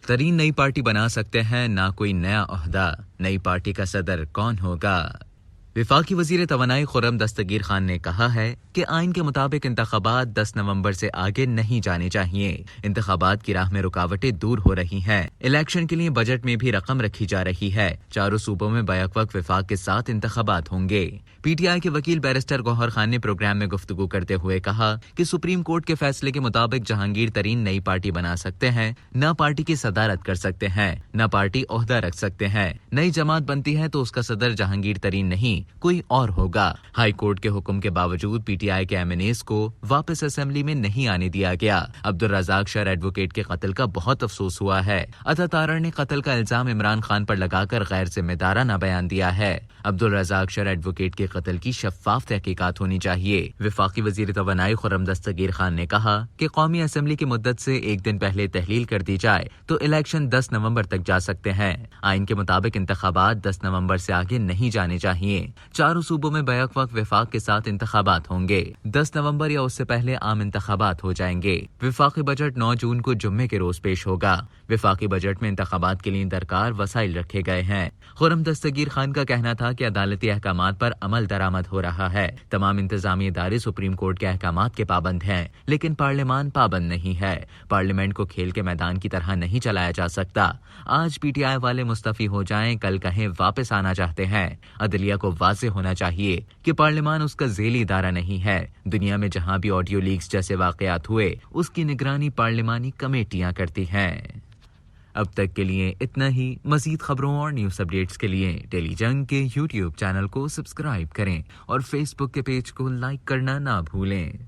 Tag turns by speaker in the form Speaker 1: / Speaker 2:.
Speaker 1: तरीन नई पार्टी बना सकते हैं, ना कोई नया ओहदा। नई पार्टी का सदर कौन होगा? विफाकी वजीर तवानाई खुर्रम दस्तगीर खान ने कहा है कि आइन के मुताबिक इंतखाबात 10 नवंबर से आगे नहीं जाने चाहिए। इंतखाबात की राह में रुकावटें दूर हो रही हैं। इलेक्शन के लिए बजट में भी रकम रखी जा रही है। चारों सूबों में बैक वक्त विफाक के साथ इंतखाबात होंगे। पीटीआई के वकील बैरिस्टर गौहर खान ने प्रोग्राम में गुफ्तगू करते हुए कहा कि सुप्रीम कोर्ट के फैसले के मुताबिक जहांगीर तरीन नई पार्टी बना सकते हैं, न पार्टी की सदारत कर सकते हैं, न पार्टी ओहदा रख सकते हैं। नई जमात बनती है तो उसका सदर जहांगीर तरीन नहीं कोई और होगा। हाई कोर्ट के हुक्म के बावजूद पीटीआई के एमएनएस को वापस असेंबली में नहीं आने दिया गया। अब्दुल रज़ाक शर एडवोकेट के कत्ल का बहुत अफसोस हुआ है। अता तारड़ ने कत्ल का इल्जाम इमरान खान पर लगाकर गैर जिम्मेदाराना बयान दिया है। अब्दुल रज़ाक शर एडवोकेट के कत्ल की शफाफ तहकीकात होनी चाहिए। विफाकी वजीर तवानाई खुर्रम दस्तगीर खान ने कहा कि कौमी असेंबली की मुद्दत से एक दिन पहले तहलील कर दी जाए तो इलेक्शन 10 नवंबर तक जा सकते हैं। आइन के मुताबिक इंतखाबात 10 नवंबर से आगे नहीं जाने चाहिए। चारों सूबों में बैक वक्त विफाक के साथ इंतखाबात होंगे। 10 नवंबर या उससे पहले आम इंतखाबात हो जाएंगे। विफाकी बजट 9 जून को जुम्मे के रोज पेश होगा। विफाकी बजट में इंतखाबात के लिए दरकार वसाइल रखे गए हैं। खुर्रम दस्तगीर खान का कहना था कि अदालती अहकामात पर अमल दरामद हो रहा है। तमाम इंतजामी इदारे सुप्रीम कोर्ट के अहकामात के पाबंद हैं, लेकिन पार्लियामान पाबंद नहीं है। पार्लियामेंट को खेल के मैदान की तरह नहीं चलाया जा सकता। आज पीटीआई वाले मुस्तफी हो जाएं, कल कहें वापस आना चाहते हैं। अदलिया को वाज़ेह होना चाहिए कि पार्लियामान उसका ज़ेली इदारा नहीं है। दुनिया में जहां भी ऑडियो लीक्स जैसे वाकयात हुए, उसकी निगरानी पार्लियामानी कमेटियां करती हैं। अब तक के लिए इतना ही। मजीद खबरों और न्यूज़ अपडेट्स के लिए डेली जंग के यूट्यूब चैनल को सब्सक्राइब करें और फेसबुक के पेज को लाइक करना ना भूलें।